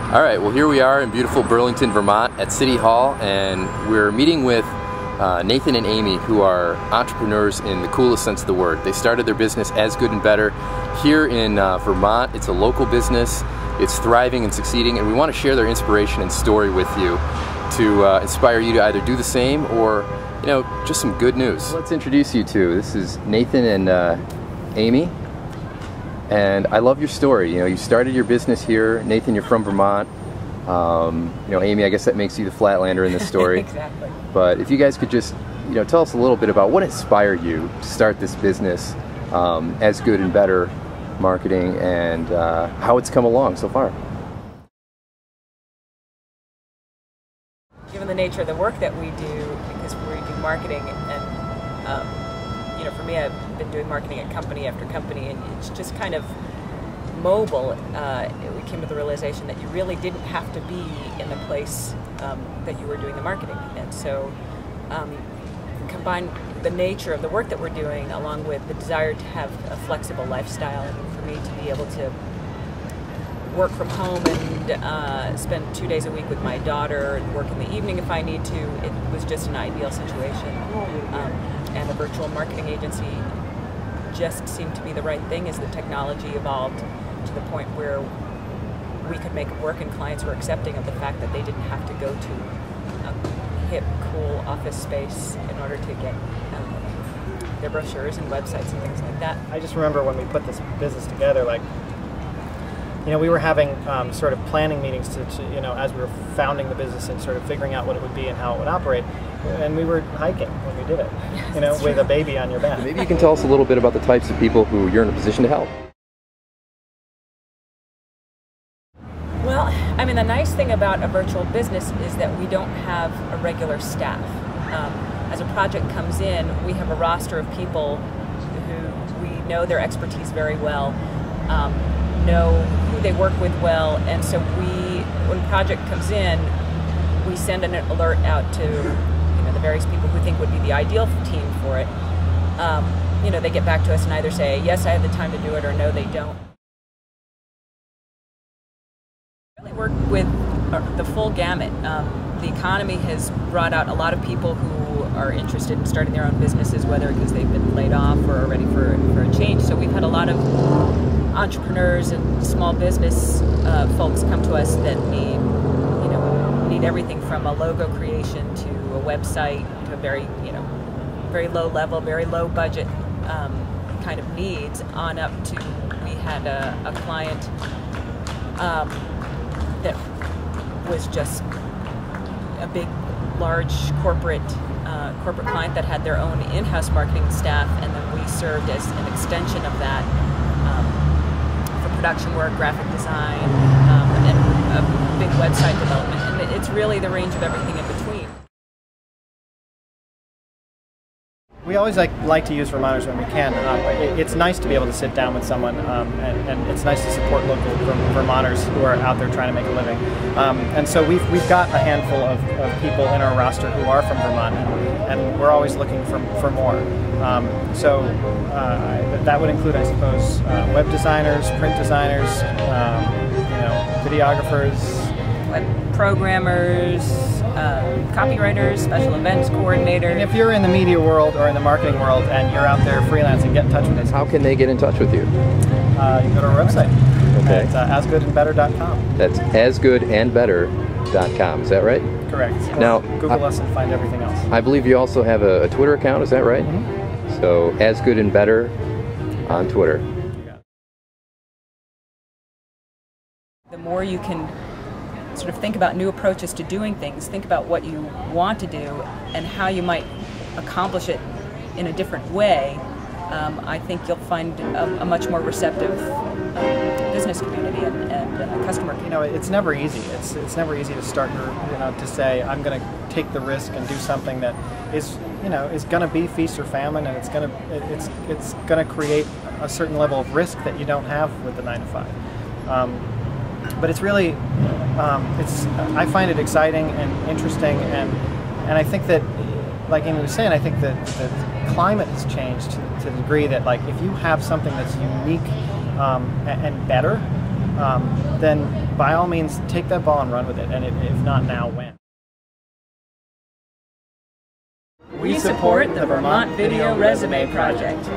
All right, well here we are in beautiful Burlington, Vermont at City Hall, and we're meeting with Nathan and Amy, who are entrepreneurs in the coolest sense of the word. They started their business As Good and Better here in Vermont. It's a local business. It's thriving and succeeding, and we want to share their inspiration and story with you to inspire you to either do the same or, you know, just some good news. Let's introduce you to. This is Nathan and Amy. And I love your story. You know, you started your business here. Nathan, you're from Vermont. You know, Amy, I guess that makes you the Flatlander in this story. Exactly. But if you guys could just, you know, tell us a little bit about what inspired you to start this business, As Good and Better Marketing, and how it's come along so far. Given the nature of the work that we do, because we do marketing, and you know, for me, I've been doing marketing at company after company, and it's just kind of mobile. We came to the realization that you really didn't have to be in the place that you were doing the marketing. And so combine the nature of the work that we're doing along with the desire to have a flexible lifestyle, and for me to be able to work from home and spend 2 days a week with my daughter and work in the evening if I need to, it was just an ideal situation. And a virtual marketing agency just seemed to be the right thing as the technology evolved to the point where we could make it work, and clients were accepting of the fact that they didn't have to go to a hip, cool office space in order to get their brochures and websites and things like that. I just remember when we put this business together, like, you know, we were having sort of planning meetings to, you know, as we were founding the business and sort of figuring out what it would be and how it would operate. And we were hiking when we did it, you know, with a baby on your back. Maybe you can tell us a little bit about the types of people who you're in a position to help. Well, I mean, the nice thing about a virtual business is that we don't have a regular staff. As a project comes in, we have a roster of people who we know their expertise very well, know who they work with well, and so when a project comes in, we send an alert out to, you know, the various people who think would be the ideal team for it. You know, they get back to us and either say, yes, I have the time to do it, or no, they don't. We really work with the full gamut. The economy has brought out a lot of people who are interested in starting their own businesses, whether because they've been laid off or are ready for a change. So we've had a lot of entrepreneurs and small business folks come to us that need everything from a logo creation to a website to a very, you know, very low level, very low budget kind of needs on up to, we had a client that was just a big, large corporate client that had their own in-house marketing staff, and then we served as an extension of that for production work, graphic design, and a big website development. And it's really the range of everything in between. We always like to use Vermonters when we can. It's nice to be able to sit down with someone, and it's nice to support local Vermonters who are out there trying to make a living. And so we've got a handful of people in our roster who are from Vermont, and we're always looking for more. So that would include, I suppose, web designers, print designers, you know, videographers, Web programmers, copywriters, special events coordinators. And if you're in the media world or in the marketing world and you're out there freelancing, get in touch with us. How can they get in touch with you? You can go to our website. Okay. It's asgoodandbetter.com. That's asgoodandbetter.com. Is that right? Correct. Now, Google us and find everything else. I believe you also have a Twitter account. Is that right? Mm-hmm. So As Good and Better on Twitter. The more you can sort of think about new approaches to doing things, think about what you want to do and how you might accomplish it in a different way, I think you'll find a much more receptive business community and customer community. You know, it's never easy. It's never easy to start, you know, to say, I'm going to take the risk and do something that is, you know, is going to be feast or famine, and it's going to create a certain level of risk that you don't have with the 9 to 5. But it's really, I find it exciting and interesting, and I think that, like Amy was saying, I think that the climate has changed to the degree that, like, if you have something that's unique and better, then by all means take that ball and run with it, and if not now, when? We support the Vermont Video Resume Project.